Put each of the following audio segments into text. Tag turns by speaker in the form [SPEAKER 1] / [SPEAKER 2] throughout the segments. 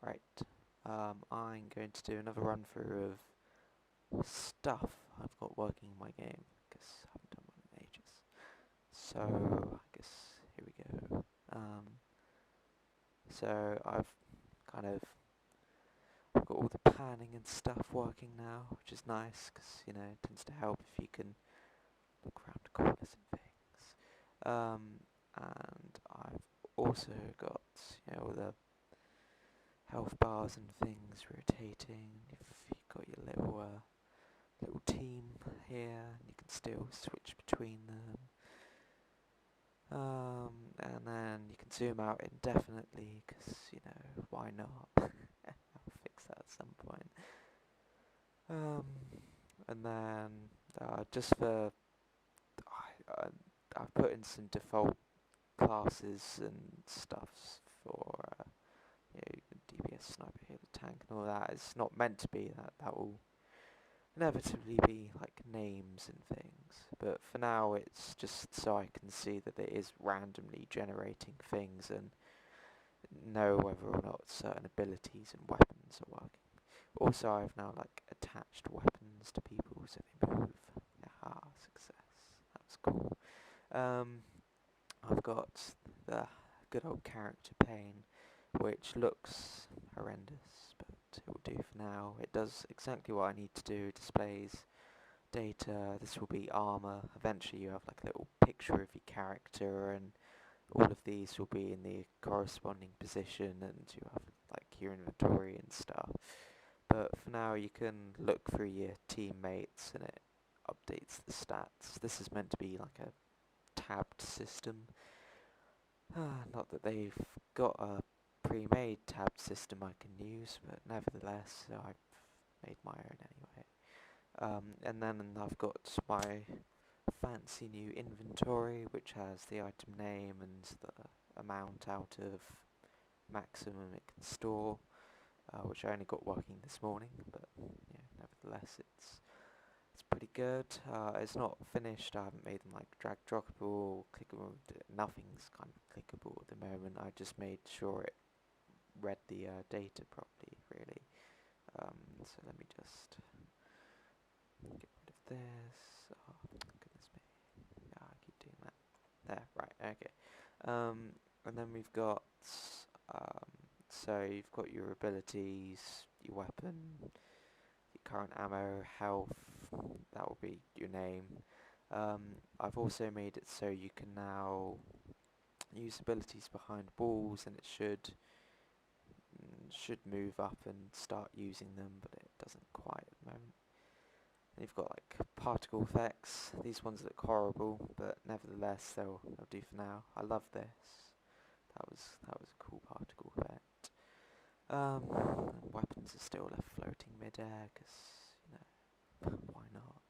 [SPEAKER 1] Right, I'm going to do another run through of stuff I've got working in my game, because I haven't done one in ages. So, I guess, here we go. So I've got all the panning and stuff working now, which is nice, because, it tends to help if you can look around corners and things. And I've also got, all the health bars and things rotating. If you've got your little team here, and you can still switch between them. And then you can zoom out indefinitely, because, why not? I'll fix that at some point. And then, just for, I've put in some default classes and stuffs for, DPS, sniper, healer, tank, and all that. It's not meant to be that. That will inevitably be like names and things, but for now it's just so I can see that it is randomly generating things and know whether or not certain abilities and weapons are working. Also, I've now attached weapons to people so they move. Aha, success. That's cool. I've got the good old character pane, which looks horrendous, but it will do for now. It does exactly what I need to do. It displays data. This will be armor. Eventually you have a little picture of your character, and all of these will be in the corresponding position, and you have your inventory and stuff. But for now you can look through your teammates and it updates the stats. This is meant to be like a tabbed system. Not that they've got a pre-made tabbed system I can use, but nevertheless, I've made my own anyway. And then I've got my fancy new inventory, which has the item name and the amount out of maximum it can store, which I only got working this morning, but nevertheless, it's pretty good. It's not finished. I haven't made them drag droppable or clickable. Nothing's kind of clickable at the moment. I just made sure it read the data properly, really. So let me just get rid of this. Oh, goodness me. Yeah, I keep doing that. There, right, okay. And then we've got, so you've got your abilities, your weapon, your current ammo, health, that will be your name. I've also made it so you can now use abilities behind walls, and it should move up and start using them, but it doesn't quite at the moment. And you've got particle effects. These ones look horrible, but nevertheless they'll do for now. I love this. That was a cool particle effect. Weapons are still left floating mid-air, because why not?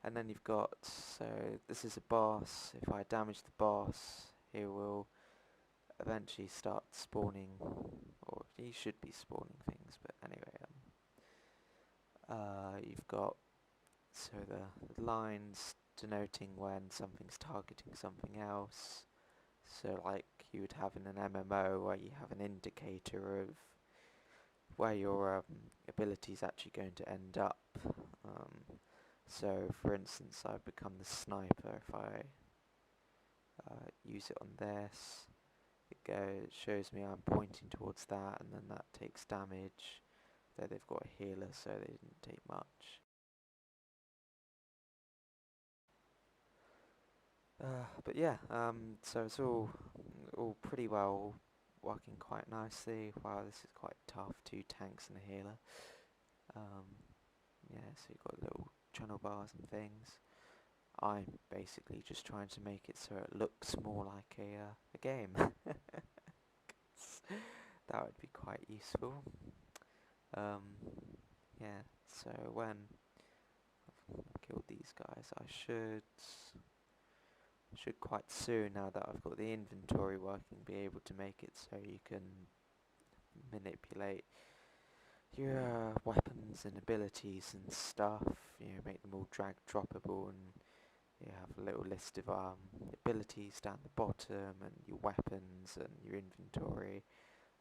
[SPEAKER 1] And then you've got, so this is a boss. If I damage the boss, he will eventually start spawning, or he should be spawning things, but anyway, you've got, so the lines denoting when something's targeting something else. So you would have in an MMO where you have an indicator of where your ability is actually going to end up. So for instance, I've become the sniper. If I use it on this, it shows me I'm pointing towards that, and then that takes damage. Though they've got a healer, so they didn't take much. But yeah, so it's all pretty well working quite nicely. Wow, this is quite tough. 2 tanks and a healer. Yeah, so you've got little channel bars and things. I'm basically just trying to make it so it looks more like a game. That would be quite useful. Yeah, so when I've killed these guys, I should quite soon, now that I've got the inventory working, be able to make it so you can manipulate your weapons and abilities and stuff, make them all drag droppable, and you have a little list of abilities down the bottom, and your weapons and your inventory,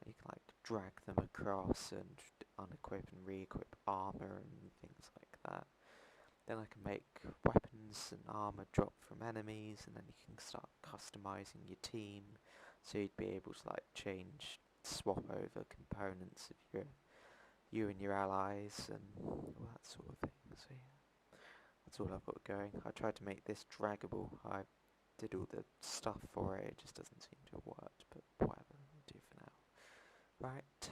[SPEAKER 1] You can like drag them across and unequip and re-equip armor and things like that. Then I can make weapons and armor drop from enemies, and then you can start customizing your team, so you'd be able to like swap over components of you and your allies and all that sort of thing. So yeah, that's all I've got going. I tried to make this draggable. I did all the stuff for it. It just doesn't seem to have worked, but whatever, it'll do for now. Right.